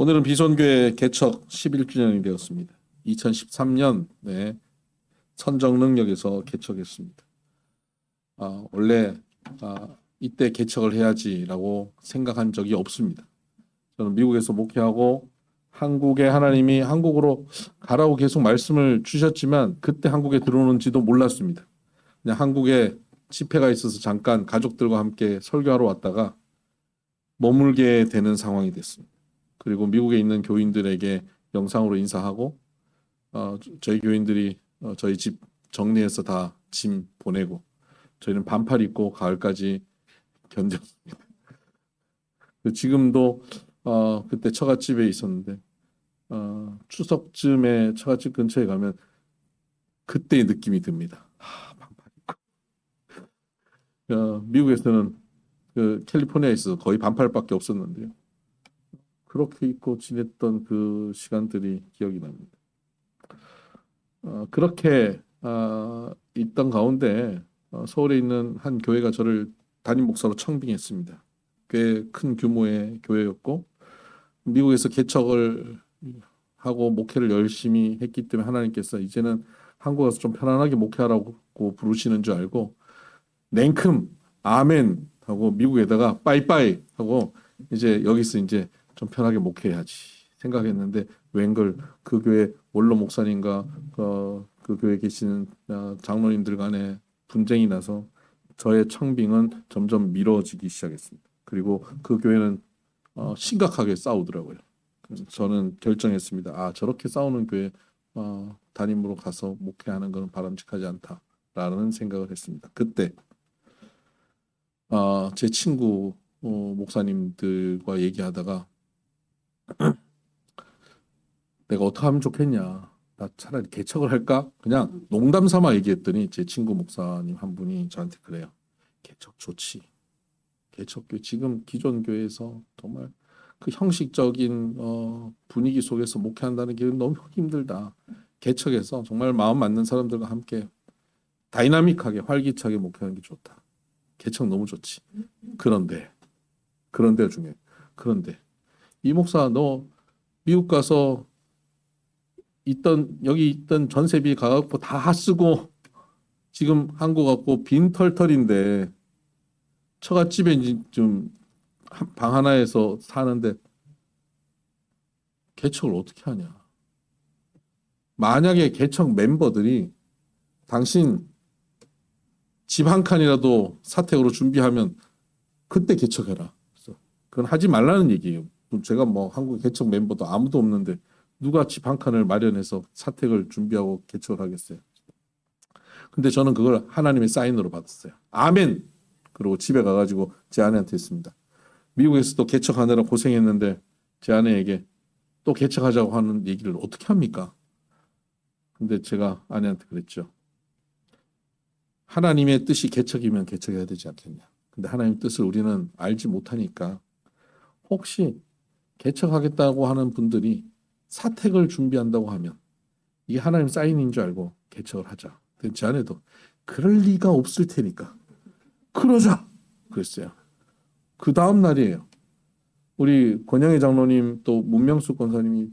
오늘은 비손교회 개척 11주년이 되었습니다. 2013년에 선정능력에서 개척했습니다. 원래 이때 개척을 해야지라고 생각한 적이 없습니다. 저는 미국에서 목회하고 한국에 하나님이 한국으로 가라고 계속 말씀을 주셨지만 그때 한국에 들어오는지도 몰랐습니다. 그냥 한국에 집회가 있어서 잠깐 가족들과 함께 설교하러 왔다가 머물게 되는 상황이 됐습니다. 그리고 미국에 있는 교인들에게 영상으로 인사하고 저희 교인들이 저희 집 정리해서 다 짐 보내고 저희는 반팔 입고 가을까지 견뎠습니다. 지금도 그때 처갓집에 있었는데 추석쯤에 처갓집 근처에 가면 그때의 느낌이 듭니다. 반팔 입고 미국에서는 그 캘리포니아에서 거의 반팔밖에 없었는데요. 그렇게 입고 지냈던 그 시간들이 기억이 납니다. 그렇게 있던 가운데 서울에 있는 한 교회가 저를 담임 목사로 청빙했습니다. 꽤 큰 규모의 교회였고 미국에서 개척을 하고 목회를 열심히 했기 때문에 하나님께서 이제는 한국 와서 좀 편안하게 목회하라고 부르시는 줄 알고 냉큼 아멘 하고 미국에다가 빠이빠이 하고 이제 여기서 이제 좀 편하게 목회해야지 생각했는데 웬걸 그 교회 원로 목사님과 그 교회에 계시는 장로님들 간에 분쟁이 나서 저의 청빙은 점점 미뤄지기 시작했습니다. 그리고 그 교회는 심각하게 싸우더라고요. 그래서 저는 결정했습니다. 저렇게 싸우는 교회 담임으로 가서 목회하는 것은 바람직하지 않다라는 생각을 했습니다. 그때 제 친구 목사님들과 얘기하다가 내가 어떻게 하면 좋겠냐. 나 차라리 개척을 할까? 그냥 농담 삼아 얘기했더니 제 친구 목사님 한 분이 저한테 그래요. 개척 좋지. 개척교회 지금 기존 교회에서 정말 그 형식적인 분위기 속에서 목회한다는 게 너무 힘들다. 개척해서 정말 마음 맞는 사람들과 함께 다이나믹하게 활기차게 목회하는 게 좋다. 개척 너무 좋지. 그런데 중에 그런데 이 목사 너 미국 가서 여기 있던 전세비 가갖고 다 쓰고 지금 한국 갖고 빈털털인데 처갓집에 좀 방 하나에서 사는데 개척을 어떻게 하냐. 만약에 개척 멤버들이 당신 집 한 칸이라도 사택으로 준비하면 그때 개척해라. 그래서 그건 하지 말라는 얘기예요. 제가 뭐 한국 개척 멤버도 아무도 없는데 누가 집 한 칸을 마련해서 사택을 준비하고 개척을 하겠어요. 근데 저는 그걸 하나님의 사인으로 받았어요. 아멘. 그리고 집에 가가지고 제 아내한테 했습니다. 미국에서 또 개척하느라 고생했는데 제 아내에게 또 개척하자고 하는 얘기를 어떻게 합니까? 근데 제가 아내한테 그랬죠. 하나님의 뜻이 개척이면 개척해야 되지 않겠냐. 근데 하나님의 뜻을 우리는 알지 못하니까 혹시 개척하겠다고 하는 분들이 사택을 준비한다고 하면 이게 하나님 사인인 줄 알고 개척을 하자. 근데 제 아내도 그럴 리가 없을 테니까 그러자 그랬어요. 그 다음 날이에요. 우리 권영희 장로님 또 문명숙 권사님이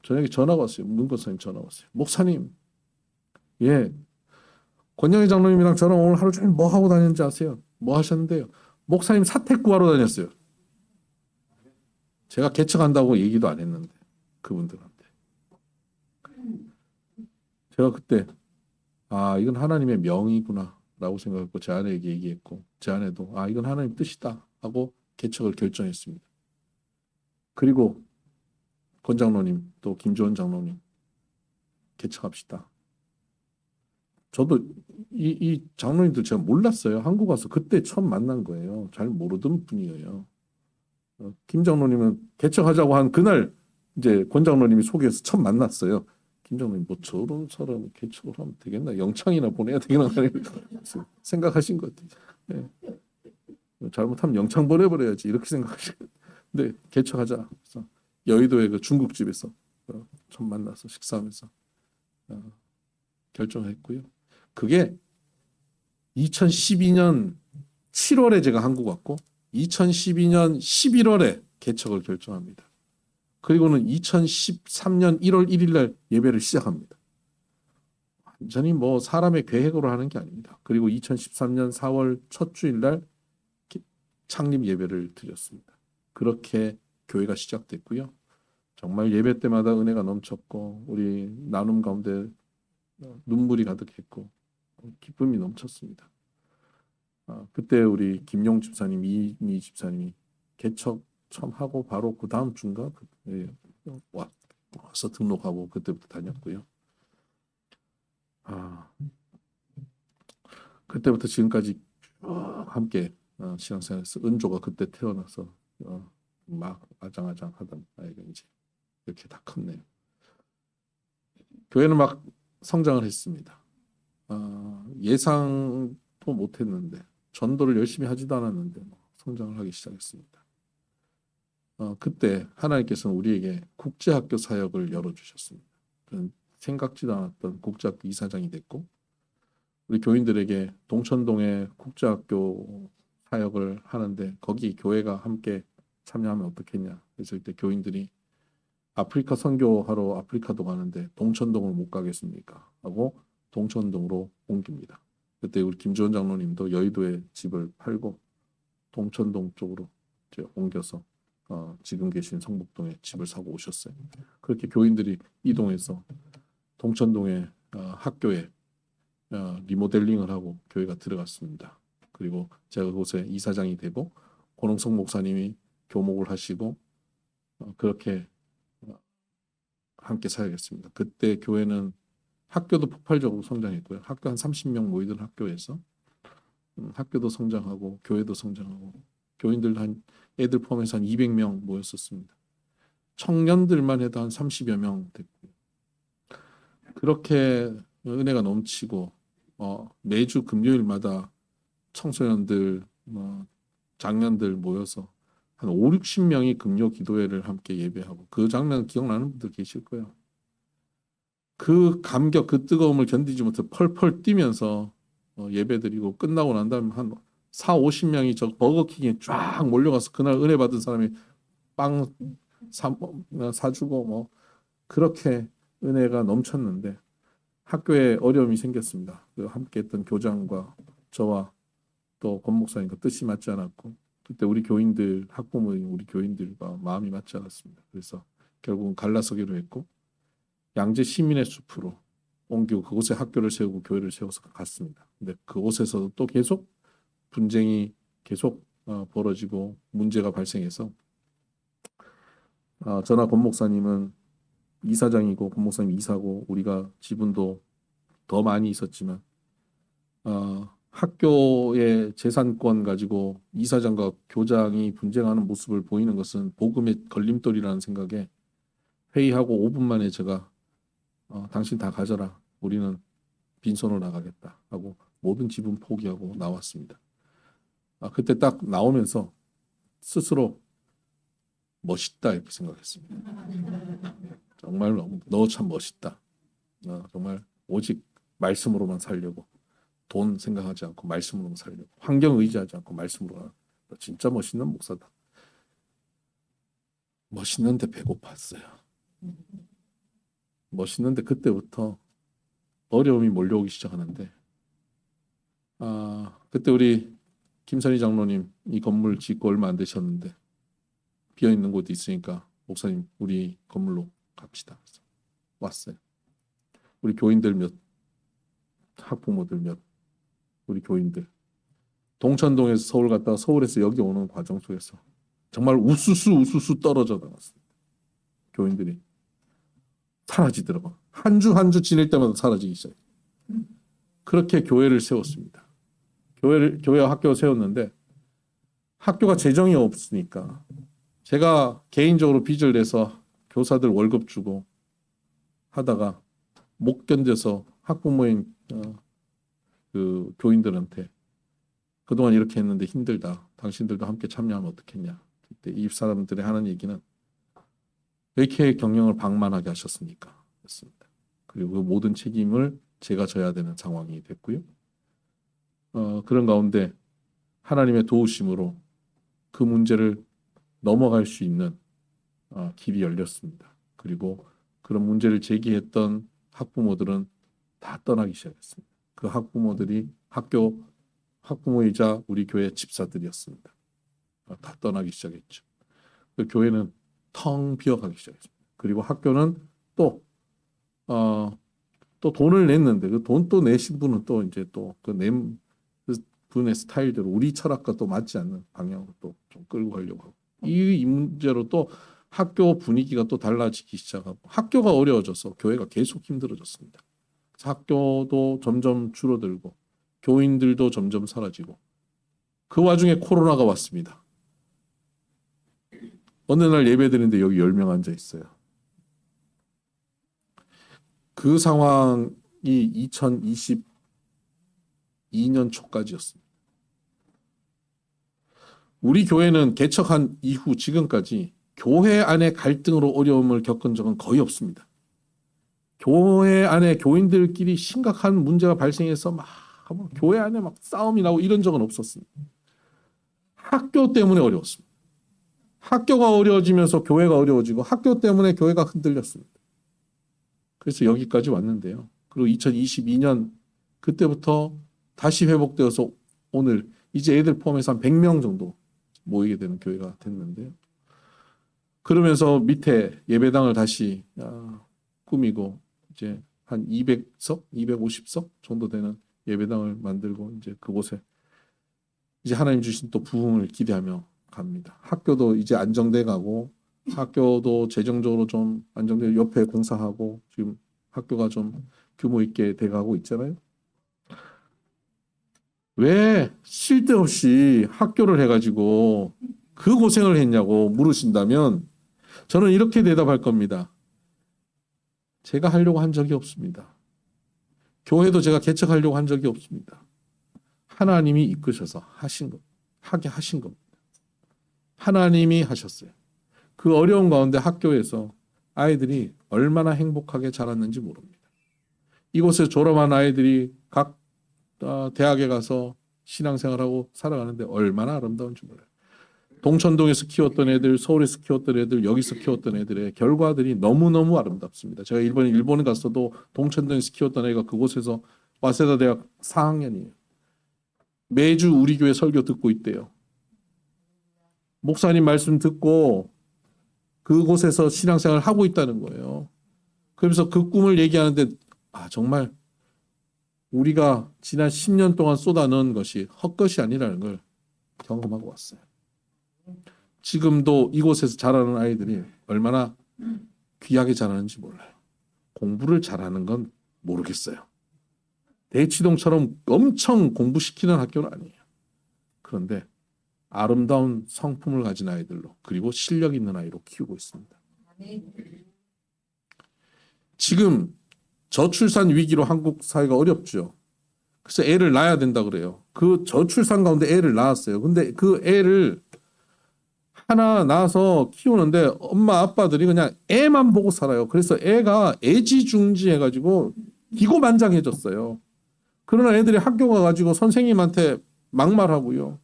저녁에 전화가 왔어요. 문 권사님 전화가 왔어요. 목사님, 권영희 장로님이랑 저랑 오늘 하루 종일 뭐 하고 다녔는지 아세요? 뭐 하셨는데요? 목사님 사택 구하러 다녔어요. 제가 개척한다고 얘기도 안 했는데 그분들한테. 제가 그때 이건 하나님의 명이구나 라고 생각했고 제 아내에게 얘기했고 제 아내도 이건 하나님 뜻이다 하고 개척을 결정했습니다. 그리고 권 장로님 또 김조원 장로님 개척합시다. 저도 이 장로님들 제가 몰랐어요. 한국 와서 그때 처음 만난 거예요. 잘 모르던 분이에요. 김 장로님은 개척하자고 한 그날 이제 권 장로님이 소개해서 처음 만났어요. 김 장로님 뭐 저런 사람 개척을 하면 되겠나? 영창이나 보내야 되겠나? 생각하신 것 같아요. 잘못하면 영창 보내버려야지 이렇게 생각하신 것 같아요. 근데 개척하자. 그래서 여의도의 그 중국집에서 처음 만나서 식사하면서 결정했고요. 그게 2012년 7월에 제가 한국 왔고 2012년 11월에 개척을 결정합니다. 그리고는 2013년 1월 1일 날 예배를 시작합니다. 완전히 뭐 사람의 계획으로 하는 게 아닙니다. 그리고 2013년 4월 첫 주일 날 창립 예배를 드렸습니다. 그렇게 교회가 시작됐고요. 정말 예배 때마다 은혜가 넘쳤고 우리 나눔 가운데 눈물이 가득했고 기쁨이 넘쳤습니다. 그때 우리 김용 집사님, 이미 집사님이 개척 처음 하고 바로 그 다음 주인가 와서 등록하고 그때부터 다녔고요. 그때부터 지금까지 함께 신앙생활에서 은조가 그때 태어나서 막 아장아장 하던 아이가 이제 이렇게 다 컸네요. 교회는 막 성장을 했습니다. 예상도 못했는데 전도를 열심히 하지도 않았는데 성장을 하기 시작했습니다. 그때 하나님께서는 우리에게 국제학교 사역을 열어주셨습니다. 생각지도 않았던 국제학교 이사장이 됐고 우리 교인들에게 동천동에 국제학교 사역을 하는데 거기 교회가 함께 참여하면 어떻겠냐. 그래서 이때 교인들이 아프리카 선교하러 아프리카도 가는데 동천동을 못 가겠습니까? 하고 동천동으로 옮깁니다. 그때 우리 김주원 장로님도 여의도에 집을 팔고 동천동 쪽으로 이제 옮겨서 지금 계신 성북동에 집을 사고 오셨어요. 그렇게 교인들이 이동해서 동천동의 학교에 리모델링을 하고 교회가 들어갔습니다. 그리고 제가 그곳에 이사장이 되고 권홍석 목사님이 교목을 하시고 그렇게 함께 사역했습니다. 그때 교회는 학교도 폭발적으로 성장했고요. 학교 한 30명 모이던 학교에서 학교도 성장하고 교회도 성장하고 교인들 한 애들 포함해서 한 200명 모였었습니다. 청년들만 해도 한 30여 명 됐고요. 그렇게 은혜가 넘치고 매주 금요일마다 청소년들, 장년들 모여서 한 5, 60명이 금요 기도회를 함께 예배하고 그 장면 기억나는 분들 계실 거예요. 그 감격, 그 뜨거움을 견디지 못해 펄펄 뛰면서 예배드리고 끝나고 난 다음에 한 4, 50명이 저 버거킹에 쫙 몰려가서 그날 은혜 받은 사람이 빵 사주고 뭐 그렇게 은혜가 넘쳤는데 학교에 어려움이 생겼습니다. 그 함께했던 교장과 저와 또 권 목사님과 뜻이 맞지 않았고 그때 우리 교인들 학부모님 우리 교인들과 마음이 맞지 않았습니다. 그래서 결국은 갈라서기로 했고 양재 시민의 숲으로 옮기고 그곳에 학교를 세우고 교회를 세워서 갔습니다. 근데 그곳에서도 또 계속 분쟁이 계속 벌어지고 문제가 발생해서 저나 권 목사님은 이사장이고 권 목사님 이사고 우리가 지분도 더 많이 있었지만 학교의 재산권 가지고 이사장과 교장이 분쟁하는 모습을 보이는 것은 복음의 걸림돌이라는 생각에 회의하고 5분 만에 제가 당신 다 가져라. 우리는 빈손으로 나가겠다 하고 모든 지분 포기하고 나왔습니다. 그때 딱 나오면서 스스로 멋있다 이렇게 생각했습니다. 정말 너 참 멋있다. 정말 오직 말씀으로만 살려고 돈 생각하지 않고 말씀으로만 살려고 환경 의지하지 않고 말씀으로 너 진짜 멋있는 목사다. 멋있는데 배고팠어요. 멋있는데 그때부터 어려움이 몰려오기 시작하는데 그때 우리 김선희 장로님 이 건물 짓고 얼마 안 되셨는데 비어있는 곳이 있으니까 목사님 우리 건물로 갑시다. 그래서 왔어요. 우리 교인들 몇 학부모들 몇 우리 교인들 동천동에서 서울 갔다가 서울에서 여기 오는 과정 속에서 정말 우수수 떨어져 나갔습니다. 교인들이 사라지더라고. 한 주 한 주 지낼 때마다 사라지기 시작해요. 그렇게 교회를 세웠습니다. 교회와 학교를 세웠는데 학교가 재정이 없으니까 제가 개인적으로 빚을 내서 교사들 월급 주고 하다가 못 견뎌서 학부모인 그 교인들한테 그동안 이렇게 했는데 힘들다. 당신들도 함께 참여하면 어떻겠냐. 그때 이 사람들이 하는 얘기는 왜 이렇게 경영을 방만하게 하셨습니까? 그렇습니다. 그리고 그 모든 책임을 제가 져야 되는 상황이 됐고요. 그런 가운데 하나님의 도우심으로 그 문제를 넘어갈 수 있는 길이 열렸습니다. 그리고 그런 문제를 제기했던 학부모들은 다 떠나기 시작했습니다. 그 학부모들이 학부모이자 우리 교회 집사들이었습니다. 다 떠나기 시작했죠. 그 교회는 텅 비어가기 시작했습니다. 그리고 학교는 또, 어, 또 돈을 냈는데 그 돈 또 내신 분은 또 이제 또그 분의 스타일대로 우리 철학과 또 맞지 않는 방향으로 또 좀 끌고 가려고 하고 이 문제로 또 학교 분위기가 또 달라지기 시작하고 학교가 어려워져서 교회가 계속 힘들어졌습니다. 학교도 점점 줄어들고 교인들도 점점 사라지고 그 와중에 코로나가 왔습니다. 어느 날 예배 드리는데 여기 10명 앉아 있어요. 그 상황이 2022년 초까지였습니다. 우리 교회는 개척한 이후 지금까지 교회 안에 갈등으로 어려움을 겪은 적은 거의 없습니다. 교회 안에 교인들끼리 심각한 문제가 발생해서 막 교회 안에 막 싸움이 나고 이런 적은 없었습니다. 학교 때문에 어려웠습니다. 학교가 어려워지면서 교회가 어려워지고 학교 때문에 교회가 흔들렸습니다. 그래서 여기까지 왔는데요. 그리고 2022년 그때부터 다시 회복되어서 오늘 이제 애들 포함해서 한 100명 정도 모이게 되는 교회가 됐는데요. 그러면서 밑에 예배당을 다시 꾸미고 이제 한 200석, 250석 정도 되는 예배당을 만들고 이제 그곳에 이제 하나님 주신 또 부흥을 기대하며 갑니다. 학교도 이제 안정돼 가고 학교도 재정적으로 좀 안정돼 옆에 공사하고 지금 학교가 좀 규모 있게 돼가고 있잖아요. 왜 쓸데없이 학교를 해가지고 그 고생을 했냐고 물으신다면 저는 이렇게 대답할 겁니다. 제가 하려고 한 적이 없습니다. 교회도 제가 개척하려고 한 적이 없습니다. 하나님이 이끄셔서 하게 하신 겁니다. 하나님이 하셨어요. 그 어려운 가운데 학교에서 아이들이 얼마나 행복하게 자랐는지 모릅니다. 이곳에 졸업한 아이들이 각 대학에 가서 신앙생활하고 살아가는데 얼마나 아름다운지 몰라요. 동천동에서 키웠던 애들, 서울에서 키웠던 애들, 여기서 키웠던 애들의 결과들이 너무너무 아름답습니다. 제가 일본에 갔어도 동천동에서 키웠던 애가 그곳에서 와세다 대학 4학년이에요. 매주 우리 교회 설교 듣고 있대요. 목사님 말씀 듣고 그곳에서 신앙생활을 하고 있다는 거예요. 그러면서 그 꿈을 얘기하는데 정말 우리가 지난 10년 동안 쏟아넣은 것이 헛것이 아니라는 걸 경험하고 왔어요. 지금도 이곳에서 자라는 아이들이 얼마나 귀하게 자라는지 몰라요. 공부를 잘하는 건 모르겠어요. 대치동처럼 엄청 공부시키는 학교는 아니에요. 그런데 아름다운 성품을 가진 아이들로 그리고 실력 있는 아이로 키우고 있습니다. 지금 저출산 위기로 한국 사회가 어렵죠. 그래서 애를 낳아야 된다 그래요. 그 저출산 가운데 애를 낳았어요. 근데 그 애를 하나 낳아서 키우는데 엄마 아빠들이 그냥 애만 보고 살아요. 그래서 애가 애지중지해가지고 기고만장해졌어요. 그러나 애들이 학교 가가지고 선생님한테 막말하고요.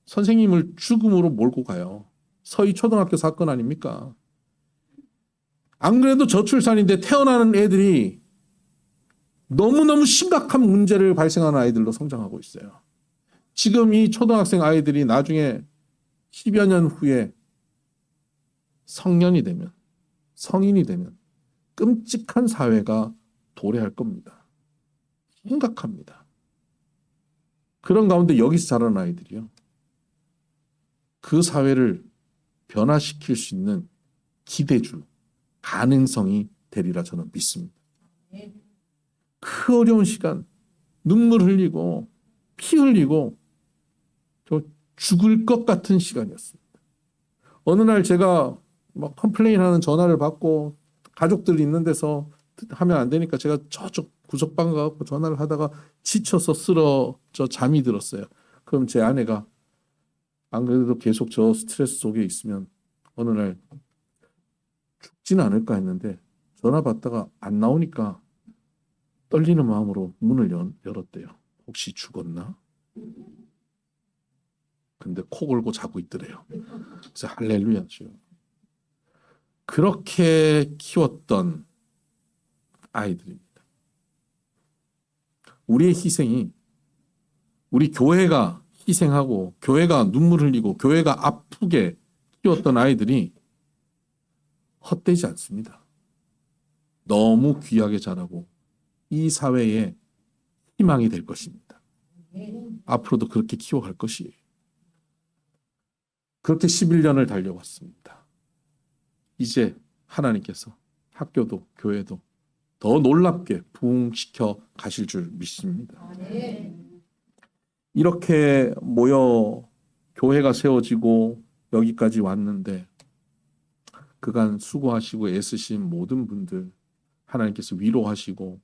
선생님을 죽음으로 몰고 가요. 서희 초등학교 사건 아닙니까? 안 그래도 저출산인데 태어나는 애들이 너무너무 심각한 문제를 발생하는 아이들로 성장하고 있어요. 지금 이 초등학생 아이들이 나중에 10여 년 후에 성년이 되면, 성인이 되면 끔찍한 사회가 도래할 겁니다. 심각합니다. 그런 가운데 여기서 자라는 아이들이요. 그 사회를 변화시킬 수 있는 기대주, 가능성이 되리라 저는 믿습니다. 그 어려운 시간, 눈물 흘리고 피 흘리고 저 죽을 것 같은 시간이었습니다. 어느 날 제가 막 컴플레인하는 전화를 받고 가족들 있는 데서 하면 안 되니까 제가 저쪽 구석방 가서 전화를 하다가 지쳐서 쓰러져 잠이 들었어요. 그럼 제 아내가 안 그래도 계속 저 스트레스 속에 있으면 어느 날 죽지는 않을까 했는데 전화 받다가 안 나오니까 떨리는 마음으로 문을 열었대요. 혹시 죽었나? 근데 코 골고 자고 있더래요. 그래서 할렐루야죠. 그렇게 키웠던 아이들입니다. 우리의 희생이, 우리 교회가 희생하고 교회가 눈물 흘리고 교회가 아프게 키웠던 아이들이 헛되지 않습니다. 너무 귀하게 자라고 이 사회에 희망이 될 것입니다. 앞으로도 그렇게 키워갈 것이에요. 그렇게 11년을 달려왔습니다. 이제 하나님께서 학교도 교회도 더 놀랍게 부흥시켜 가실 줄 믿습니다. 이렇게 모여 교회가 세워지고 여기까지 왔는데 그간 수고하시고 애쓰신 모든 분들 하나님께서 위로하시고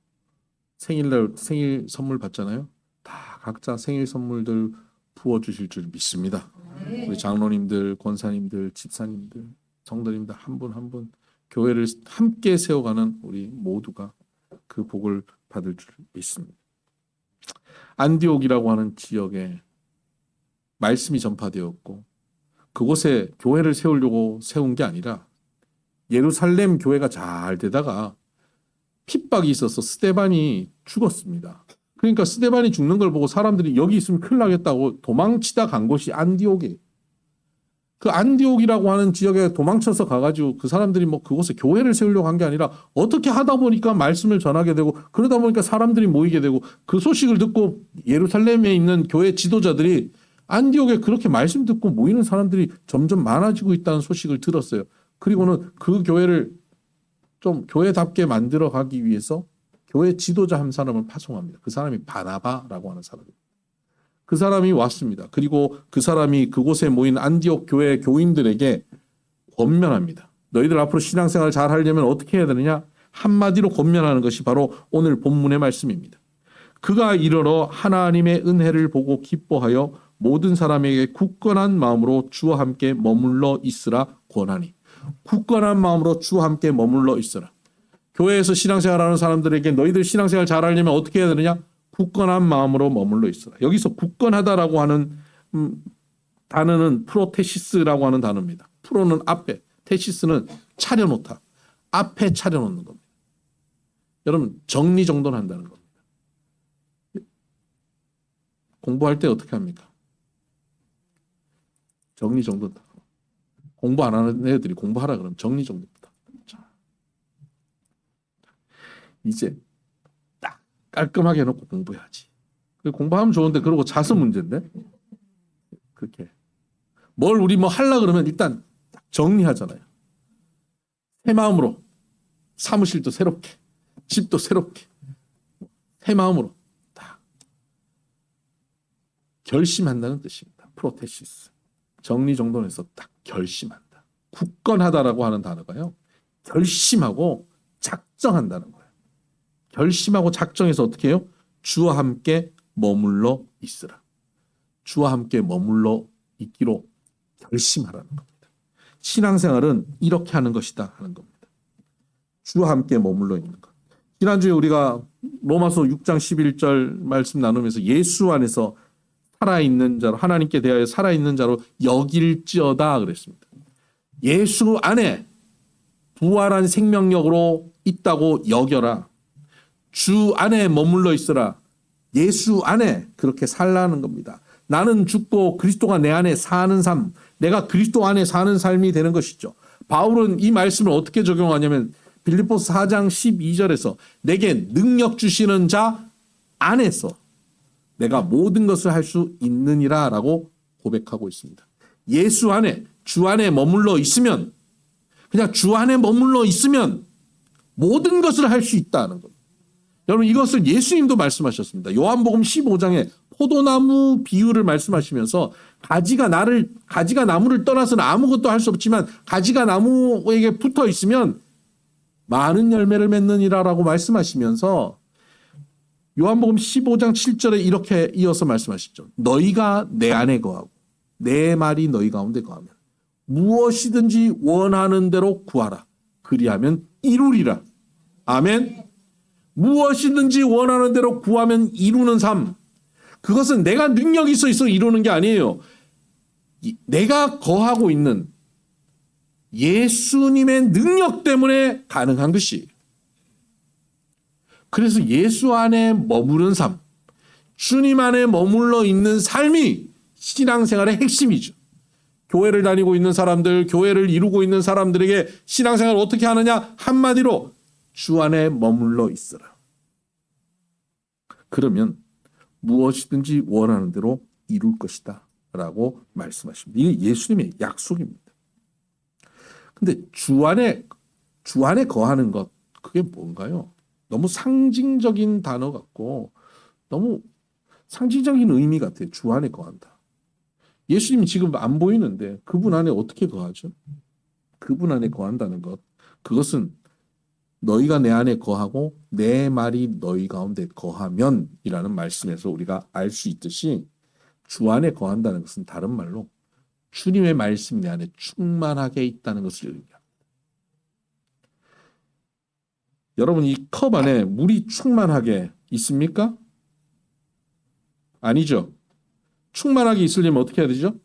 생일날 생일 선물 받잖아요. 다 각자 생일 선물들 부어주실 줄 믿습니다. 우리 장로님들, 권사님들, 집사님들, 성도님들 한 분 한 분 교회를 함께 세워가는 우리 모두가 그 복을 받을 줄 믿습니다. 안디옥이라고 하는 지역에 말씀이 전파되었고 그곳에 교회를 세우려고 세운 게 아니라 예루살렘 교회가 잘 되다가 핍박이 있어서 스데반이 죽었습니다. 그러니까 스데반이 죽는 걸 보고 사람들이 여기 있으면 큰일 나겠다고 도망치다 간 곳이 안디옥이에요. 그 안디옥이라고 하는 지역에 도망쳐서 가가지고 그 사람들이 뭐 그곳에 교회를 세우려고 한 게 아니라 어떻게 하다 보니까 말씀을 전하게 되고 그러다 보니까 사람들이 모이게 되고 그 소식을 듣고 예루살렘에 있는 교회 지도자들이 안디옥에 그렇게 말씀 듣고 모이는 사람들이 점점 많아지고 있다는 소식을 들었어요. 그리고는 그 교회를 좀 교회답게 만들어 가기 위해서 교회 지도자 한 사람을 파송합니다. 그 사람이 바나바라고 하는 사람입니다. 그 사람이 왔습니다. 그리고 그 사람이 그곳에 모인 안디옥 교회 교인들에게 권면합니다. 너희들 앞으로 신앙생활 잘 하려면 어떻게 해야 되느냐? 한마디로 권면하는 것이 바로 오늘 본문의 말씀입니다. 그가 이르러 하나님의 은혜를 보고 기뻐하여 모든 사람에게 굳건한 마음으로 주와 함께 머물러 있으라 권하니. 굳건한 마음으로 주와 함께 머물러 있으라. 교회에서 신앙생활하는 사람들에게 너희들 신앙생활 잘 하려면 어떻게 해야 되느냐? 굳건한 마음으로 머물러 있으라. 여기서 굳건하다라고 하는 단어는 프로테시스라고 하는 단어입니다. 프로는 앞에, 테시스는 차려놓다. 앞에 차려놓는 겁니다. 여러분 정리정돈한다는 겁니다. 공부할 때 어떻게 합니까? 정리정돈. 공부 안 하는 애들이 공부하라 그러면 정리정돈부터. 이제 딱 깔끔하게 해놓고 공부해야지. 공부하면 좋은데 그러고 자서 문제인데 그렇게 뭘 우리 뭐 하려 그러면 일단 정리하잖아요. 새 마음으로 사무실도 새롭게 집도 새롭게 새 마음으로 딱 결심한다는 뜻입니다. 프로테시스 정리정돈해서 딱 결심한다. 굳건하다라고 하는 단어가요. 결심하고 작정한다는 거예요. 결심하고 작정해서 어떻게 해요? 주와 함께 머물러 있으라. 주와 함께 머물러 있기로 결심하라는 겁니다. 신앙생활은 이렇게 하는 것이다 하는 겁니다. 주와 함께 머물러 있는 것. 지난주에 우리가 로마서 6장 11절 말씀 나누면서 예수 안에서 살아있는 자로 하나님께 대하여 살아있는 자로 여길지어다 그랬습니다. 예수 안에 부활한 생명력으로 있다고 여겨라. 주 안에 머물러 있으라. 예수 안에 그렇게 살라는 겁니다. 나는 죽고 그리스도가 내 안에 사는 삶, 내가 그리스도 안에 사는 삶이 되는 것이죠. 바울은 이 말씀을 어떻게 적용하냐면 빌립보서 4장 12절에서 내게 능력 주시는 자 안에서 내가 모든 것을 할 수 있느니라 라고 고백하고 있습니다. 예수 안에, 주 안에 머물러 있으면, 그냥 주 안에 머물러 있으면 모든 것을 할 수 있다는 겁니다. 여러분 이것을 예수님도 말씀하셨습니다. 요한복음 15장에 포도나무 비유를 말씀하시면서 가지가 나무를 떠나서는 아무것도 할 수 없지만 가지가 나무에게 붙어 있으면 많은 열매를 맺느니라라고 말씀하시면서 요한복음 15장 7절에 이렇게 이어서 말씀하시죠. 너희가 내 안에 거하고 내 말이 너희 가운데 거하면 무엇이든지 원하는 대로 구하라. 그리하면 이루리라. 아멘. 무엇이든지 원하는 대로 구하면 이루는 삶. 그것은 내가 능력이 있어 이루는 게 아니에요. 내가 거하고 있는 예수님의 능력 때문에 가능한 것이. 그래서 예수 안에 머무른 삶, 주님 안에 머물러 있는 삶이 신앙생활의 핵심이죠. 교회를 다니고 있는 사람들, 교회를 이루고 있는 사람들에게 신앙생활을 어떻게 하느냐? 한마디로 주 안에 머물러 있어라. 그러면 무엇이든지 원하는 대로 이룰 것이다 라고 말씀하십니다. 이게 예수님의 약속입니다. 근데 주 안에 거하는 것, 그게 뭔가요? 너무 상징적인 단어 같고 너무 상징적인 의미 같아요. 주 안에 거한다. 예수님이 지금 안 보이는데 그분 안에 어떻게 거하죠? 그분 안에 거한다는 것, 그것은 너희가 내 안에 거하고 내 말이 너희 가운데 거하면 이라는 말씀에서 우리가 알 수 있듯이 주 안에 거한다는 것은 다른 말로 주님의 말씀이 내 안에 충만하게 있다는 것을 의미합니다. 여러분, 이 컵 안에 물이 충만하게 있습니까? 아니죠. 충만하게 있으려면 어떻게 해야 되죠?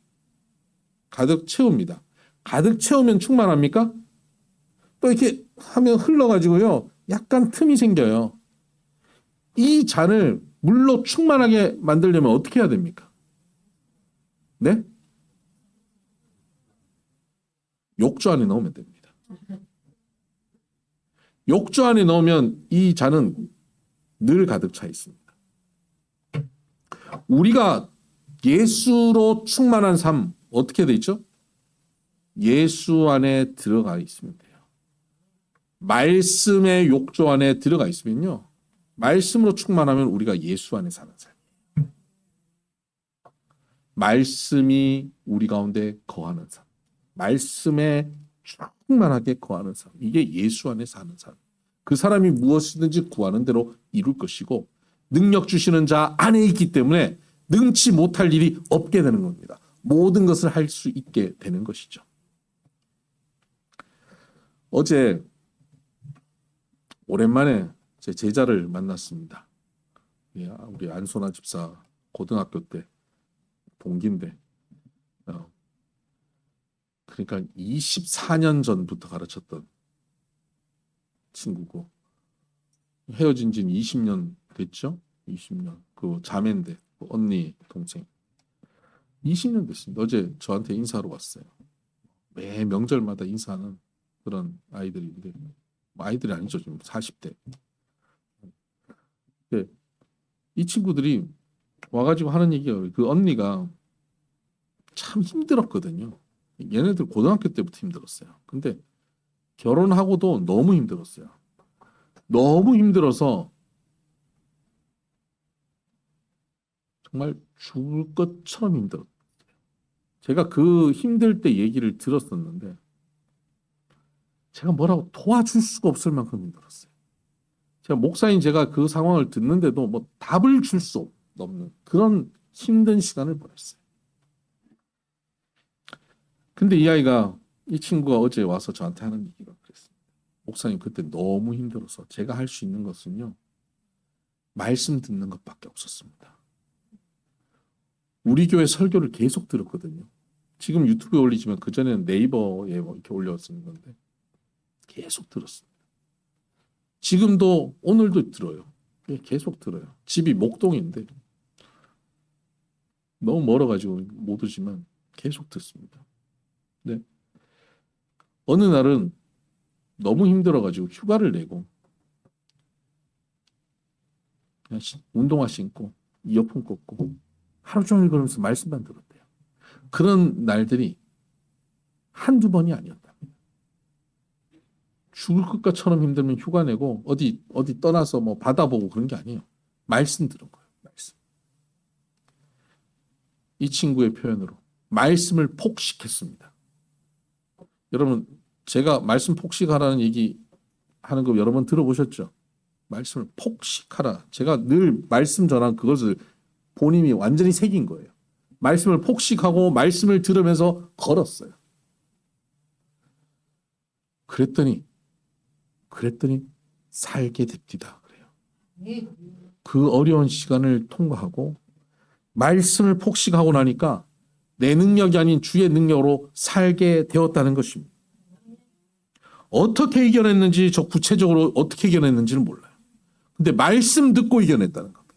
가득 채웁니다. 가득 채우면 충만합니까? 또 이렇게 하면 흘러가지고요, 약간 틈이 생겨요. 이 잔을 물로 충만하게 만들려면 어떻게 해야 됩니까? 네? 욕조 안에 넣으면 됩니다. 욕조 안에 넣으면 이 잔은 늘 가득 차 있습니다. 우리가 예수로 충만한 삶 어떻게 돼 있죠? 예수 안에 들어가 있으면 돼요. 말씀의 욕조 안에 들어가 있으면요, 말씀으로 충만하면 우리가 예수 안에 사는 삶이에요. 말씀이 우리 가운데 거하는 삶, 말씀에 충만하게 거하는 삶, 이게 예수 안에 사는 삶. 그 사람이 무엇이든지 구하는 대로 이룰 것이고 능력 주시는 자 안에 있기 때문에 능치 못할 일이 없게 되는 겁니다. 모든 것을 할 수 있게 되는 것이죠. 어제 오랜만에 제 제자를 만났습니다. 우리 안소나 집사 고등학교 때 동기인데, 그러니까 24년 전부터 가르쳤던 친구고 헤어진 지는 20년 됐죠? 20년. 그 자매인데, 그 언니 동생. 20년 됐습니다. 어제 저한테 인사하러 왔어요. 매 명절마다 인사하는 그런 아이들인데, 아이들이 아니죠. 지금 40대. 네. 이 친구들이 와가지고 하는 얘기가, 그 언니가 참 힘들었거든요. 얘네들 고등학교 때부터 힘들었어요. 근데 결혼하고도 너무 힘들었어요. 너무 힘들어서 정말 죽을 것처럼 힘들었어요. 제가 그 힘들 때 얘기를 들었었는데 제가 뭐라고 도와줄 수가 없을 만큼 힘들었어요. 제가 목사인 제가 그 상황을 듣는데도 뭐 답을 줄 수 없는 그런 힘든 시간을 보냈어요. 근데 이 친구가 어제 와서 저한테 하는 얘기가 그랬습니다. 목사님, 그때 너무 힘들어서 제가 할 수 있는 것은요, 말씀 듣는 것밖에 없었습니다. 우리 교회 설교를 계속 들었거든요. 지금 유튜브에 올리지만 그전에는 네이버에 이렇게 올렸었는 건데 계속 들었습니다. 지금도 오늘도 들어요. 계속 들어요. 집이 목동인데 너무 멀어가지고 못 오지만 계속 듣습니다. 네. 어느 날은 너무 힘들어가지고 휴가를 내고 그냥 운동화 신고 이어폰 꽂고 하루 종일 그러면서 말씀만 들었대요. 그런 날들이 한두 번이 아니었답니다. 죽을 것처럼 힘들면 휴가 내고 어디 떠나서 뭐 바다 보고 그런 게 아니에요. 말씀 들은 거예요. 말씀. 이 친구의 표현으로 말씀을 폭식했습니다. 여러분, 제가 말씀 폭식하라는 얘기 하는 거 여러 번 들어보셨죠? 말씀을 폭식하라. 제가 늘 말씀 전한 그것을 본인이 완전히 새긴 거예요. 말씀을 폭식하고 말씀을 들으면서 걸었어요. 그랬더니 살게 됩디다 그래요. 그 어려운 시간을 통과하고 말씀을 폭식하고 나니까 내 능력이 아닌 주의 능력으로 살게 되었다는 것입니다. 어떻게 이겨냈는지 저 구체적으로 어떻게 이겨냈는지는 몰라요. 근데 말씀 듣고 이겨냈다는 겁니다.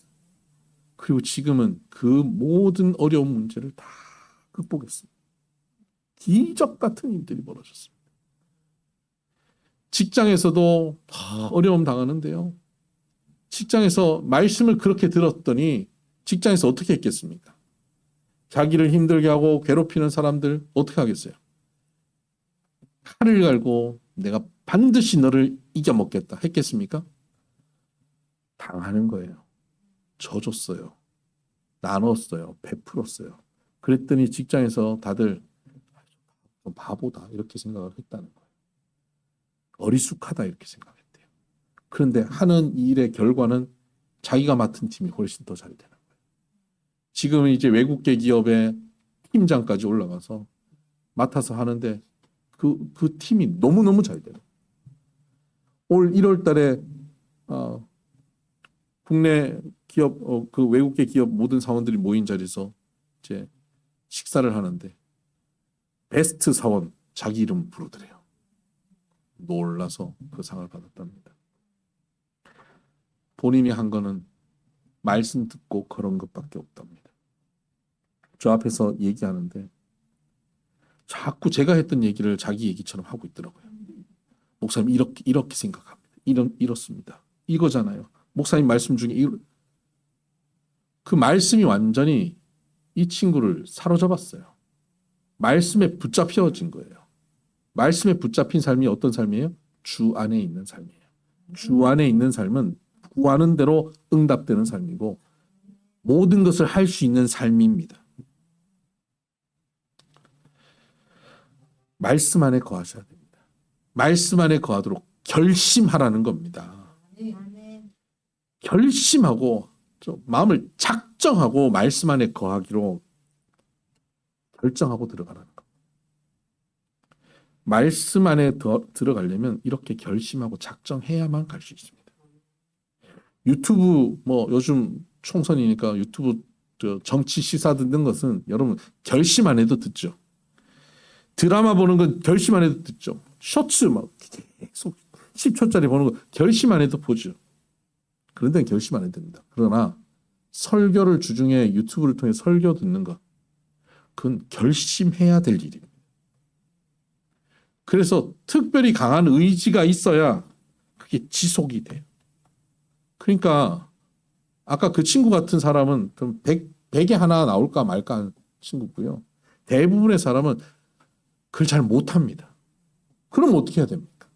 그리고 지금은 그 모든 어려운 문제를 다 극복했습니다. 기적 같은 일들이 벌어졌습니다. 직장에서도 어려움 당하는데요. 직장에서 말씀을 그렇게 들었더니 직장에서 어떻게 했겠습니까? 자기를 힘들게 하고 괴롭히는 사람들 어떻게 하겠어요? 칼을 갈고 내가 반드시 너를 이겨먹겠다 했겠습니까? 당하는 거예요. 져줬어요. 나눴어요. 베풀었어요. 그랬더니 직장에서 다들 바보다 이렇게 생각을 했다는 거예요. 어리숙하다 이렇게 생각했대요. 그런데 하는 일의 결과는 자기가 맡은 팀이 훨씬 더 잘 되는 거예요. 지금은 이제 외국계 기업의 팀장까지 올라가서 맡아서 하는데 그 팀이 너무너무 잘 돼요. 올 1월 달에 국내 기업 그 외국계 기업 모든 사원들이 모인 자리에서 이제 식사를 하는데 베스트 사원 자기 이름 부르더래요. 놀라서 그 상을 받았답니다. 본인이 한 거는 말씀 듣고 그런 것밖에 없답니다. 저 앞에서 얘기하는데 자꾸 제가 했던 얘기를 자기 얘기처럼 하고 있더라고요. 목사님 이렇게 생각합니다. 이렇습니다. 이거잖아요. 목사님 말씀 중에 그 말씀이 완전히 이 친구를 사로잡았어요. 말씀에 붙잡혀진 거예요. 말씀에 붙잡힌 삶이 어떤 삶이에요? 주 안에 있는 삶이에요. 주 안에 있는 삶은 구하는 대로 응답되는 삶이고 모든 것을 할 수 있는 삶입니다. 말씀 안에 거하셔야 됩니다. 말씀 안에 거하도록 결심하라는 겁니다. 결심하고 좀 마음을 작정하고 말씀 안에 거하기로 결정하고 들어가라는 겁니다. 말씀 안에 들어가려면 이렇게 결심하고 작정해야만 갈 수 있습니다. 유튜브 뭐 요즘 총선이니까 유튜브 정치 시사 듣는 것은 여러분 결심 안 해도 듣죠. 드라마 보는 건 결심 안 해도 듣죠. 쇼츠 막 계속 10초짜리 보는 거 결심 안 해도 보죠. 그런 데는 결심 안 해도 됩니다. 그러나 설교를 주중에 유튜브를 통해 설교 듣는 것 그건 결심해야 될 일입니다. 그래서 특별히 강한 의지가 있어야 그게 지속이 돼요. 그러니까 아까 그 친구 같은 사람은 좀 100에 하나 나올까 말까 하는 친구고요. 대부분의 사람은 그걸 잘 못합니다. 그럼 어떻게 해야 됩니까?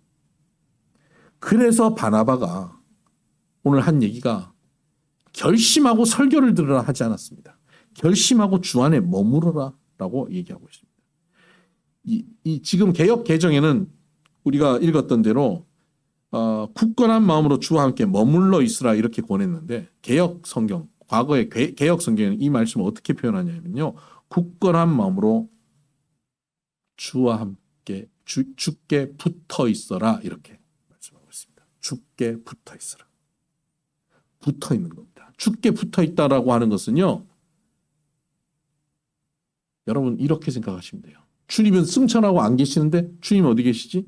그래서 바나바가 오늘 한 얘기가 결심하고 설교를 들으라 하지 않았습니다. 결심하고 주 안에 머무르라 라고 얘기하고 있습니다. 이 지금 개역 개정에는 우리가 읽었던 대로 굳건한 마음으로 주와 함께 머물러 있으라 이렇게 권했는데 개역 성경, 과거의 개역 성경에는 이 말씀을 어떻게 표현하냐면요. 굳건한 마음으로 주와 함께 주께 붙어 있어라 이렇게 말씀하고 있습니다. 주께 붙어 있어라. 붙어 있는 겁니다. 주께 붙어 있다라고 하는 것은요. 여러분 이렇게 생각하시면 돼요. 주님은 승천하고 안 계시는데 주님은 어디 계시지?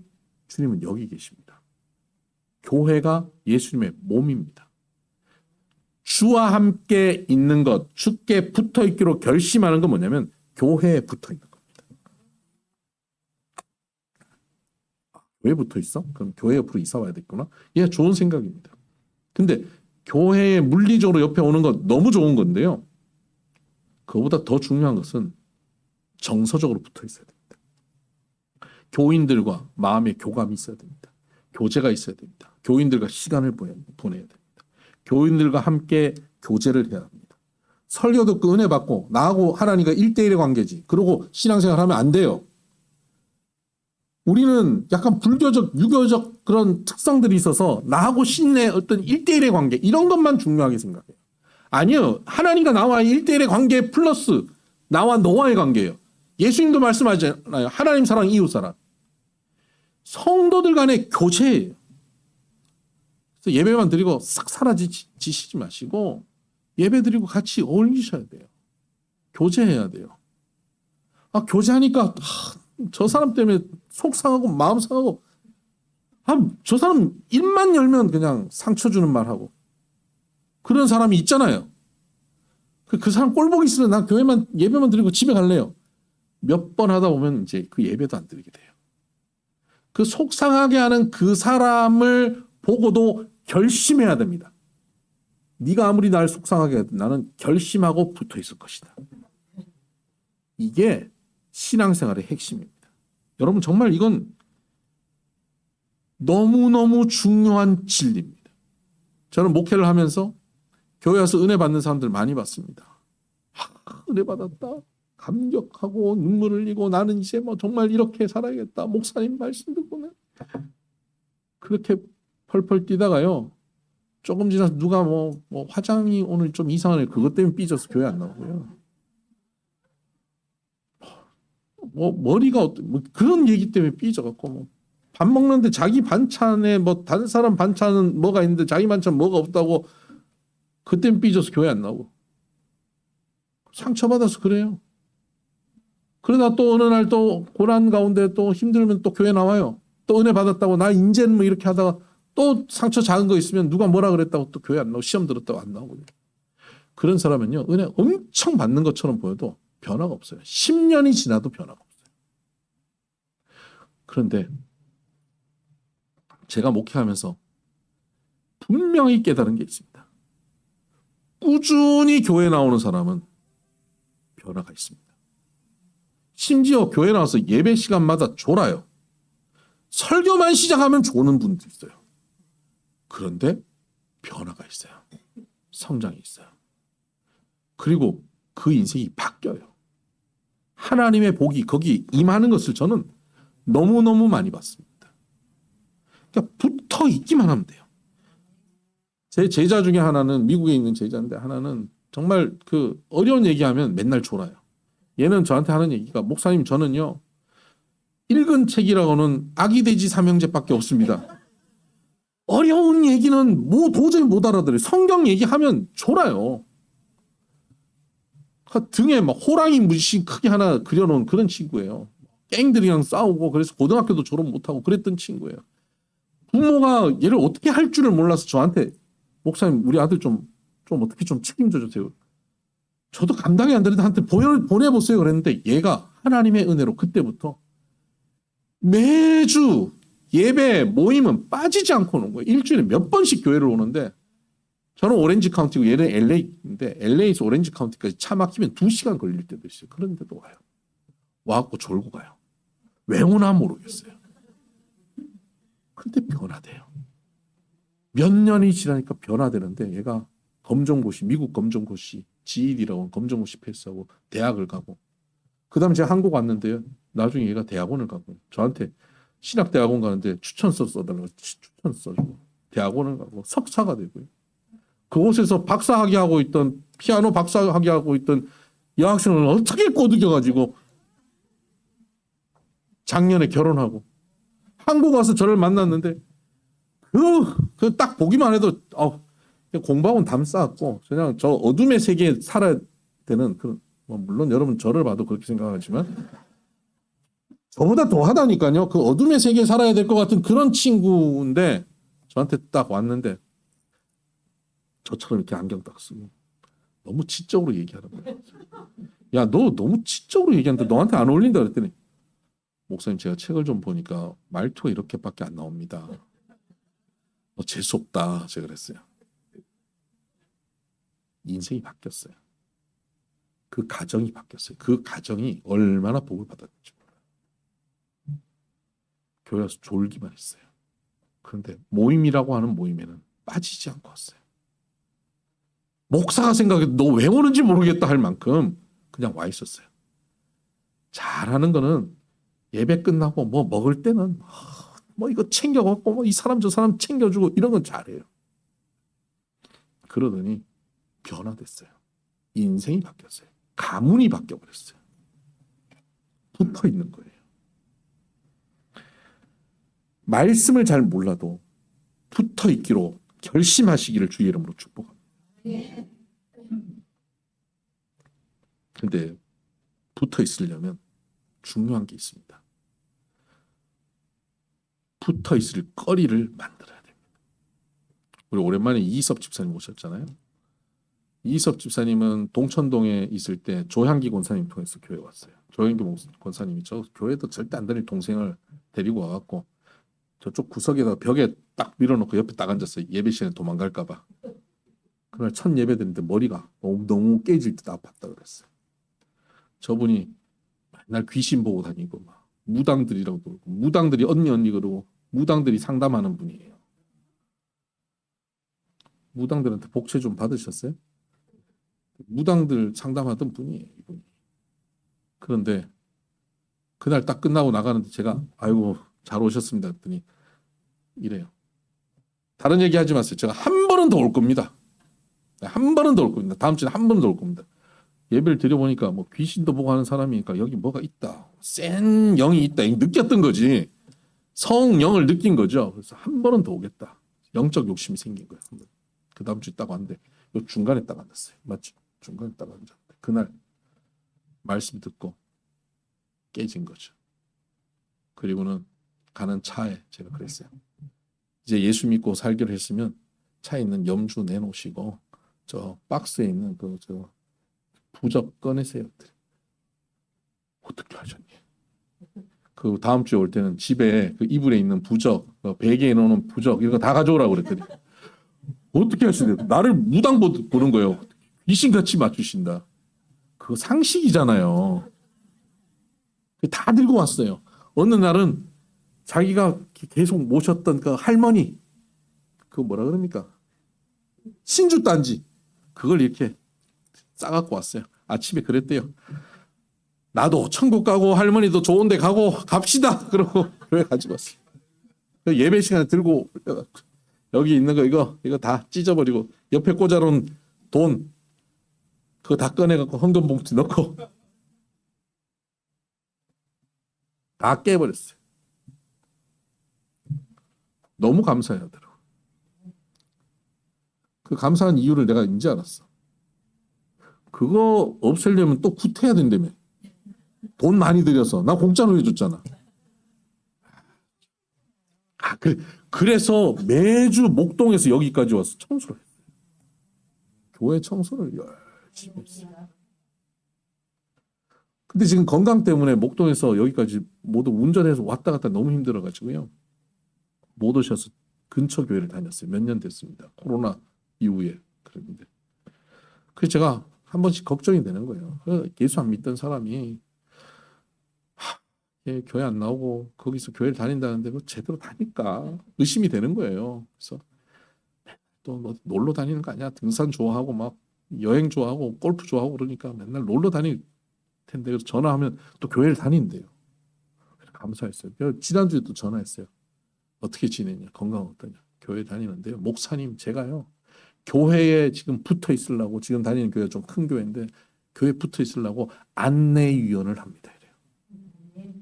주님은 여기 계십니다. 교회가 예수님의 몸입니다. 주와 함께 있는 것, 주께 붙어 있기로 결심하는 건 뭐냐면 교회에 붙어 있는 겁니다. 왜 붙어 있어? 그럼 교회 옆으로 이사 와야 되겠구나. 예, 좋은 생각입니다. 근데 교회에 물리적으로 옆에 오는 건 너무 좋은 건데요. 그거보다 더 중요한 것은 정서적으로 붙어 있어야 됩니다. 교인들과 마음의 교감이 있어야 됩니다. 교제가 있어야 됩니다. 교인들과 시간을 보내야 됩니다. 교인들과 함께 교제를 해야 합니다. 설교 듣고 은혜 받고 나하고 하나님과 1대1의 관계지. 그러고 신앙생활 하면 안 돼요. 우리는 약간 불교적, 유교적 그런 특성들이 있어서 나하고 신의 어떤 1대1의 관계 이런 것만 중요하게 생각해요. 아니요. 하나님과 나와의 1대1의 관계 플러스 나와 너와의 관계예요. 예수님도 말씀하잖아요. 하나님 사랑, 이웃 사랑. 성도들 간의 교제예요. 그래서 예배만 드리고 싹 사라지시지 마시고 예배 드리고 같이 어울리셔야 돼요. 교제해야 돼요. 교제하니까 저 사람 때문에 속 상하고 마음 상하고 저 사람 입만 열면 그냥 상처 주는 말 하고 그런 사람이 있잖아요. 그 사람 꼴 보기 싫으면 난 교회만 예배만 드리고 집에 갈래요. 몇 번 하다 보면 이제 그 예배도 안 드리게 돼요. 그 속상하게 하는 그 사람을 보고도 결심해야 됩니다. 네가 아무리 날 속상하게 해도 나는 결심하고 붙어 있을 것이다. 이게 신앙생활의 핵심입니다. 여러분 정말 이건 너무너무 중요한 진리입니다. 저는 목회를 하면서 교회 와서 은혜 받는 사람들 많이 봤습니다. 은혜 받았다. 감격하고 눈물을 흘리고 나는 이제 뭐 정말 이렇게 살아야겠다. 목사님 말씀 듣고는 그렇게 펄펄 뛰다가요. 조금 지나서 누가 뭐 화장이 오늘 좀 이상하네. 그것 때문에 삐져서 교회 안 나오고요. 머리가 그런 얘기 때문에 삐져갖고 밥 먹는데 자기 반찬에 다른 사람 반찬은 뭐가 있는데 자기 반찬 뭐가 없다고 그땐 삐져서 교회 안 나오고 상처받아서 그래요. 그러다 또 어느 날 또 고난 가운데 또 힘들면 또 교회 나와요. 또 은혜 받았다고 나 인제는 뭐 이렇게 하다가 또 상처 작은 거 있으면 누가 뭐라 그랬다고 또 교회 안 나오고 시험 들었다고 안 나오고 그런 사람은요 은혜 엄청 받는 것처럼 보여도 변화가 없어요. 10년이 지나도 변화가 없어요. 그런데 제가 목회하면서 분명히 깨달은 게 있습니다. 꾸준히 교회 나오는 사람은 변화가 있습니다. 심지어 교회 나와서 예배 시간마다 졸아요. 설교만 시작하면 조는 분도 있어요. 그런데 변화가 있어요. 성장이 있어요. 그리고 그 인생이 바뀌어요. 하나님의 복이 거기 임하는 것을 저는 너무너무 많이 봤습니다. 그러니까 붙어 있기만 하면 돼요. 제 제자 중에 하나는 미국에 있는 제자인데 하나는 정말 그 어려운 얘기하면 맨날 졸아요. 얘는 저한테 하는 얘기가 목사님 저는요 읽은 책이라고는 아기돼지 삼형제밖에 없습니다. 어려운 얘기는 도저히 못 알아들어요. 성경 얘기하면 졸아요. 등에 막 호랑이 문신 크게 하나 그려놓은 그런 친구예요. 갱들이랑 싸우고 그래서 고등학교도 졸업 못하고 그랬던 친구예요. 부모가 얘를 어떻게 할 줄을 몰라서 저한테 목사님 우리 아들 좀 어떻게 좀 책임져 주세요. 저도 감당이 안 되는데 한테 보내보세요 그랬는데 얘가 하나님의 은혜로 그때부터 매주 예배 모임은 빠지지 않고 오는 거예요. 일주일에 몇 번씩 교회를 오는데 저는 오렌지 카운티고 얘는 LA인데 LA에서 오렌지 카운티까지 차 막히면 2시간 걸릴 때도 있어요. 그런데도 와요. 와갖고 졸고 가요. 왜 오나 모르겠어요. 근데 변화돼요. 몇 년이 지나니까 변화되는데 얘가 검정고시 미국 검정고시 GED라고 검정고시 패스하고 대학을 가고 그다음에 제가 한국 왔는데요. 나중에 얘가 대학원을 가고 저한테 신학대학원 가는데 추천서 써달라고 추천 써주고 대학원을 가고 석사가 되고요. 그곳에서 박사학위 하고 있던 피아노 박사학위 하고 있던 여학생을 어떻게 꼬드겨가지고 작년에 결혼하고 한국 와서 저를 만났는데 그 딱 보기만 해도 공부하고는 담 쌓았고 그냥 저 어둠의 세계에 살아야 되는 물론 여러분 저를 봐도 그렇게 생각하지만 저보다 더하다니까요. 그 어둠의 세계에 살아야 될 것 같은 그런 친구인데 저한테 딱 왔는데 저처럼 이렇게 안경 딱 쓰고 너무 지적으로 얘기하는 거예요. 야, 너 너무 지적으로 얘기하는데 너한테 안 어울린다 그랬더니 목사님 제가 책을 좀 보니까 말투가 이렇게밖에 안 나옵니다. 재수없다 제가 그랬어요. 인생이 바뀌었어요. 그 가정이 바뀌었어요. 그 가정이 얼마나 복을 받았는지 몰라요. 교회 와서 졸기만 했어요. 그런데 모임이라고 하는 모임에는 빠지지 않고 왔어요. 목사가 생각해도 너 왜 오는지 모르겠다 할 만큼 그냥 와 있었어요. 잘하는 거는 예배 끝나고 뭐 먹을 때는 이거 챙겨갖고 이 사람 저 사람 챙겨주고 이런 건 잘해요. 그러더니 변화됐어요. 인생이 바뀌었어요. 가문이 바뀌어버렸어요. 붙어 있는 거예요. 말씀을 잘 몰라도 붙어 있기로 결심하시기를 주의 이름으로 축복합니다. 근데 붙어 있으려면 중요한 게 있습니다. 붙어 있을 거리를 만들어야 됩니다. 우리 오랜만에 이희섭 집사님 오셨잖아요. 이희섭 집사님은 동천동에 있을 때 조향기 권사님 통해서 교회 왔어요. 조향기 권사님이 저 교회도 절대 안 다닐 동생을 데리고 와갖고 저쪽 구석에다 벽에 딱 밀어놓고 옆에 딱 앉았어요. 예배 시간에 도망갈까 봐. 그날 첫 예배 드는데 머리가 너무 깨질 듯 아팠다 그랬어요. 저분이 맨날 귀신 보고 다니고 막 무당들이라고 그러고 무당들이 언니 그러고 무당들이 상담하는 분이에요. 무당들한테 복채 좀 받으셨어요? 무당들 상담하던 분이에요, 이분이. 그런데 그날 딱 끝나고 나가는데 제가 아이고 잘 오셨습니다 했더니 이래요. 다른 얘기 하지 마세요. 제가 한 번은 더 올 겁니다. 한 번은 더 올 겁니다. 다음 주에 한 번은 더 올 겁니다. 예배를 드려보니까 뭐 귀신도 보고 하는 사람이니까 여기 뭐가 있다. 센 영이 있다. 느꼈던 거지. 성령을 느낀 거죠. 그래서 한 번은 더 오겠다. 영적 욕심이 생긴 거예요. 그 다음 주에 딱 왔는데 요 중간에 딱 앉았어요. 맞죠? 중간에 딱 앉았는데 그날 말씀 듣고 깨진 거죠. 그리고는 가는 차에 제가 그랬어요. 이제 예수 믿고 살기로 했으면 차에 있는 염주 내놓으시고 저 박스에 있는 저 부적 꺼내세요. 어떻게 하셨니? 그 다음 주에 올 때는 집에 그 이불에 있는 부적, 베개에 넣는 부적 이런 거 다 가져오라고 그랬더니 어떻게 하시대요? 나를 무당 보는 거예요. 귀신같이 맞추신다. 그거 상식이잖아요. 다 들고 왔어요. 어느 날은 자기가 계속 모셨던 그 할머니, 그 뭐라 그럽니까? 신주 단지 그걸 이렇게 싸갖고 왔어요. 아침에 그랬대요. 나도 천국 가고 할머니도 좋은 데 가고 갑시다. 그러고 교회 가지고 왔어요. 예배 시간에 들고 여기 있는 거 이거 다 찢어버리고 옆에 꽂아놓은 돈 그거 다 꺼내갖고 헌금 봉투 넣고 다 깨버렸어요. 너무 감사하더라고. 그 감사한 이유를 내가 이제 알았어. 그거 없애려면 또 구태야 된다며. 돈 많이 들여서 나 공짜로 해줬잖아. 그래서 매주 목동에서 여기까지 와서 청소를 했어요. 교회 청소를 열심히 했어요. 근데 지금 건강 때문에 목동에서 여기까지 모두 운전해서 왔다 갔다 너무 힘들어가지고요. 못 오셔서 근처 교회를 다녔어요. 몇 년 됐습니다. 코로나 이후에. 그랬는데. 그래서 제가 한 번씩 걱정이 되는 거예요. 예수 안 믿던 사람이 교회 안 나오고 거기서 교회를 다닌다는데 뭐 제대로 다닐까 의심이 되는 거예요. 그래서 또 뭐 놀러 다니는 거 아니야? 등산 좋아하고 막 여행 좋아하고 골프 좋아하고 그러니까 맨날 놀러 다닐 텐데 그래서 전화하면 또 교회를 다닌대요. 감사했어요. 지난주에 또 전화했어요. 어떻게 지내냐? 건강 어떠냐? 교회 다니는데요. 목사님 제가요. 교회에 지금 붙어 있으려고 지금 다니는 교회가 좀 큰 교회인데 교회 붙어 있으려고 안내위원을 합니다. 이래요.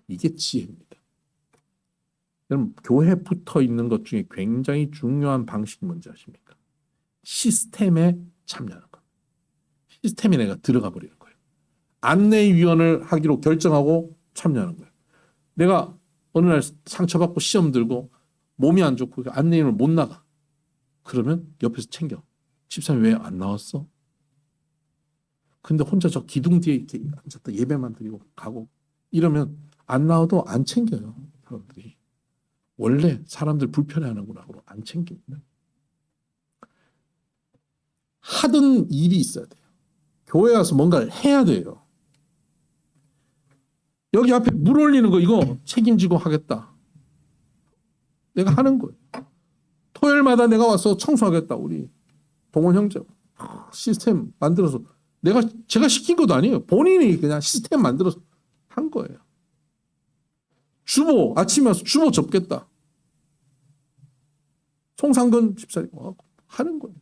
이게 지혜입니다. 여러분 교회에 붙어 있는 것 중에 굉장히 중요한 방식이 뭔지 아십니까? 시스템에 참여하는 것. 시스템에 내가 들어가 버리는 거예요. 안내위원을 하기로 결정하고 참여하는 거예요. 내가 어느 날 상처받고 시험 들고 몸이 안 좋고 안내위원을 못 나가. 그러면 옆에서 챙겨. 집사님 왜 안 나왔어? 근데 혼자 저 기둥 뒤에 이렇게 앉았다 예배만 드리고 가고 이러면 안 나와도 안 챙겨요. 사람들이. 원래 사람들 불편해하는구나 하고 안 챙깁니다. 하던 일이 있어야 돼요. 교회 와서 뭔가를 해야 돼요. 여기 앞에 물 올리는 거 이거 책임지고 하겠다. 내가 하는 거예요. 토요일마다 내가 와서 청소하겠다. 우리 동원 형제 시스템 만들어서 제가 시킨 것도 아니에요. 본인이 그냥 시스템 만들어서 한 거예요. 주보 아침에 와서 주보 접겠다. 송상근 집사님 하는 거예요.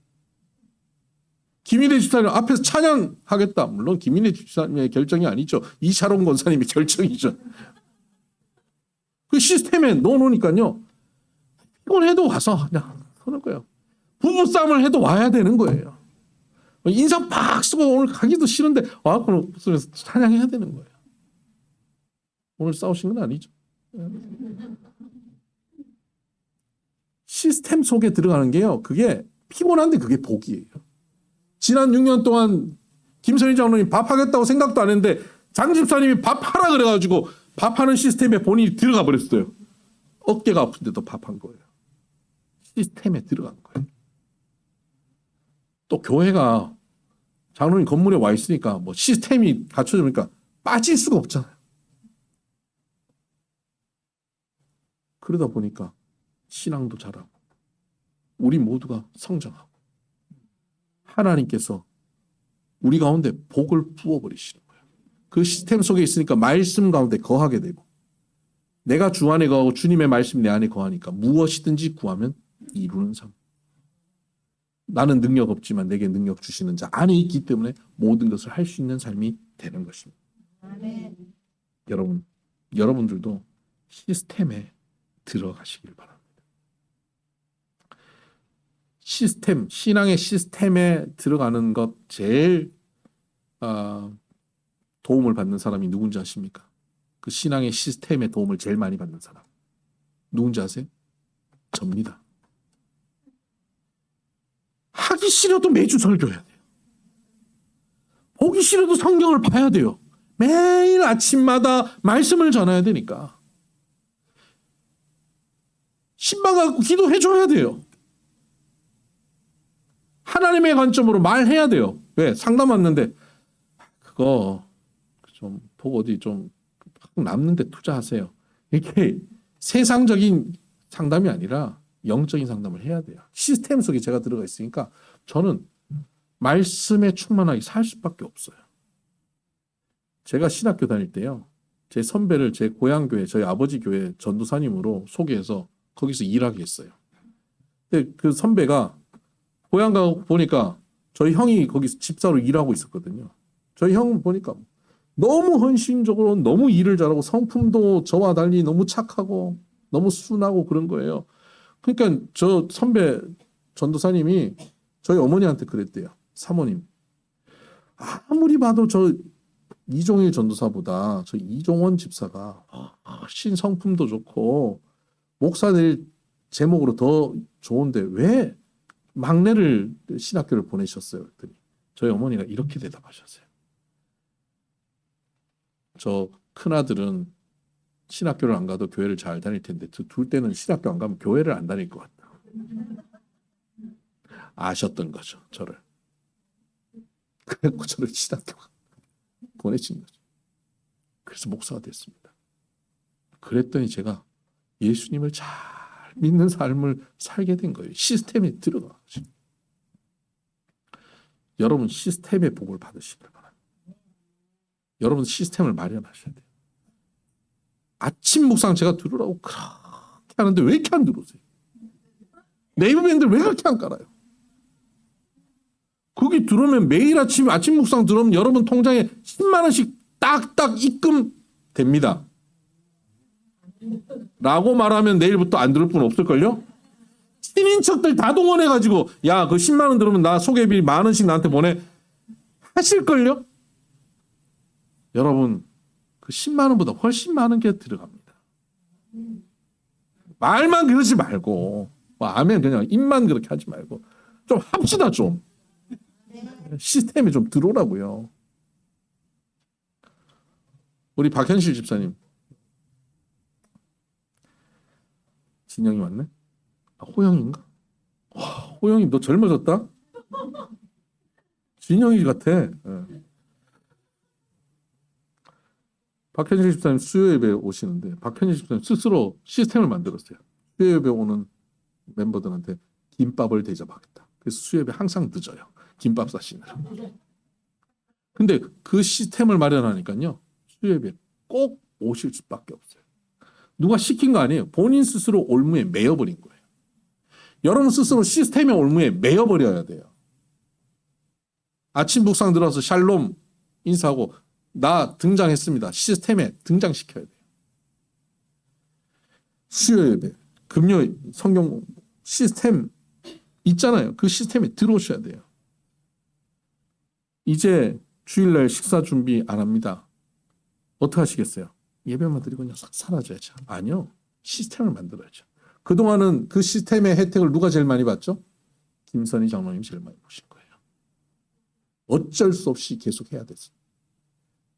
김인혜 집사님 앞에서 찬양하겠다. 물론 김인혜 집사님의 결정이 아니죠. 이샤론 권사님의 결정이죠. 그 시스템에 넣어놓으니까요. 피곤해도 와서 그냥 하는 거예요. 부부싸움을 해도 와야 되는 거예요. 인상 팍 쓰고 오늘 가기도 싫은데 그럼 웃으면서 찬양해야 되는 거예요. 오늘 싸우신 건 아니죠. 시스템 속에 들어가는 게요. 그게 피곤한데 그게 복이에요. 지난 6년 동안 김선희 장로님 밥하겠다고 생각도 안 했는데 장 집사님이 밥하라 그래가지고 밥하는 시스템에 본인이 들어가 버렸어요. 어깨가 아픈데도 밥한 거예요. 시스템에 들어간 거예요. 또 교회가 장로님 건물에 와 있으니까 뭐 시스템이 갖춰지니까 빠질 수가 없잖아요. 그러다 보니까 신앙도 자라고 우리 모두가 성장하고 하나님께서 우리 가운데 복을 부어버리시는 거예요. 그 시스템 속에 있으니까 말씀 가운데 거하게 되고 내가 주 안에 거하고 주님의 말씀이 내 안에 거하니까 무엇이든지 구하면 이루는 삶. 나는 능력 없지만 내게 능력 주시는 자 안에 있기 때문에 모든 것을 할 수 있는 삶이 되는 것입니다. 아멘. 여러분들도 시스템에 들어가시길 바랍니다. 시스템, 신앙의 시스템에 들어가는 것 제일 도움을 받는 사람이 누군지 아십니까? 그 신앙의 시스템에 도움을 제일 많이 받는 사람 누군지 아세요? 접니다. 하기 싫어도 매주 설교해야 돼요. 보기 싫어도 성경을 봐야 돼요. 매일 아침마다 말씀을 전해야 되니까 신방 갖고 기도해줘야 돼요. 하나님의 관점으로 말해야 돼요. 왜? 상담 왔는데 그거 좀 보고 어디 좀 남는데 투자하세요. 이게 세상적인 상담이 아니라 영적인 상담을 해야 돼요. 시스템 속에 제가 들어가 있으니까 저는 말씀에 충만하게 살 수밖에 없어요. 제가 신학교 다닐 때요. 제 선배를 제 고향교회 저희 아버지 교회 전도사님으로 소개해서 거기서 일하게 했어요. 근데 그 선배가 고향 가고 보니까 저희 형이 거기서 집사로 일하고 있었거든요. 저희 형 보니까 너무 헌신적으로 너무 일을 잘하고 성품도 저와 달리 너무 착하고 너무 순하고 그런 거예요. 그러니까 저 선배 전도사님이 저희 어머니한테 그랬대요. 사모님, 아무리 봐도 저 이종일 전도사보다 저 이종원 집사가 훨씬 성품도 좋고 목사 될 제목으로 더 좋은데 왜 막내를 신학교를 보내셨어요? 그랬더니 저희 어머니가 이렇게 대답하셨어요. 저 큰아들은 신학교를 안 가도 교회를 잘 다닐 텐데 둘 때는 신학교 안 가면 교회를 안 다닐 것 같다. 아셨던 거죠, 저를. 그래서 저를 신학교 보내신 거죠. 그래서 목사가 됐습니다. 그랬더니 제가 예수님을 잘 믿는 삶을 살게 된 거예요. 시스템에 들어가가지고. 여러분 시스템의 복을 받으시길 바랍니다. 여러분 시스템을 마련하셔야 돼요. 아침 묵상 제가 들으라고 그렇게 하는데 왜 이렇게 안 들으세요? 네이버 밴드를 왜 그렇게 안 깔아요? 거기 들으면 매일 아침 묵상 들으면 여러분 통장에 10만 원씩 딱딱 입금됩니다. 라고 말하면 내일부터 안 들을 분 없을걸요? 친인척들 다 동원해가지고 야, 그 10만 원 들으면 나 소개비 10,000 원씩 나한테 보내 하실걸요? 여러분 그 10만 원보다 훨씬 많은 게 들어갑니다. 말만 그러지 말고 아멘 그냥 입만 그렇게 하지 말고 좀 합시다 좀. 시스템에 좀 들어오라고요. 우리 박현실 집사님. 진영이 왔네? 호영인가? 와, 호영이 너 젊어졌다? 진영이 같아. 네. 박현실 집사님 수요 예배 오시는데 박현실 집사님 스스로 시스템을 만들었어요. 수요 예배 오는 멤버들한테 김밥을 대접하겠다. 그래서 수요 예배 항상 늦어요. 김밥 싸시느라. 근데 그 시스템을 마련하니까요. 수요 예배 꼭 오실 수밖에 없어요. 누가 시킨 거 아니에요. 본인 스스로 올무에 매여버린 거예요. 여러분 스스로 시스템의 올무에 매여버려야 돼요. 아침 묵상 들어서 샬롬 인사하고 나 등장했습니다. 시스템에 등장시켜야 돼요. 수요 예배, 금요 성경 공부, 시스템 있잖아요. 그 시스템에 들어오셔야 돼요. 이제 주일날 식사 준비 안 합니다. 어떻게 하시겠어요? 예배만 드리고 그냥 싹 사라져야죠. 아니요. 시스템을 만들어야죠. 그동안은 그 시스템의 혜택을 누가 제일 많이 봤죠? 김선희 장로님이 제일 많이 보신 거예요. 어쩔 수 없이 계속 해야 됐어.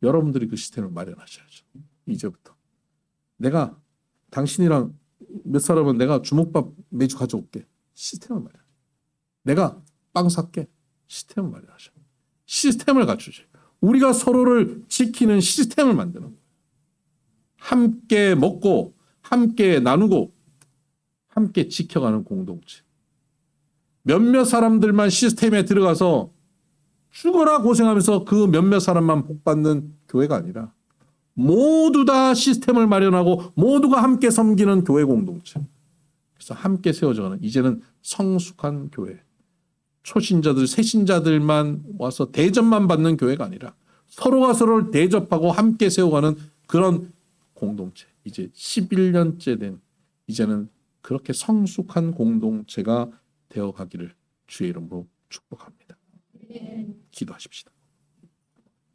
여러분들이 그 시스템을 마련하셔야죠. 이제부터. 내가 당신이랑 몇 사람은 내가 주먹밥 매주 가져올게. 시스템을 마련. 내가 빵 살게. 시스템을 마련하셔. 시스템을 갖추죠. 우리가 서로를 지키는 시스템을 만드는 거예요. 함께 먹고 함께 나누고 함께 지켜가는 공동체. 몇몇 사람들만 시스템에 들어가서 죽어라 고생하면서 그 몇몇 사람만 복받는 교회가 아니라 모두 다 시스템을 마련하고 모두가 함께 섬기는 교회 공동체. 그래서 함께 세워져가는 이제는 성숙한 교회. 초신자들, 새신자들만 와서 대접만 받는 교회가 아니라 서로가 서로를 대접하고 함께 세워가는 그런 공동체. 이제 11년째 된 이제는 그렇게 성숙한 공동체가 되어가기를 주의 이름으로 축복합니다. 기도하십시다.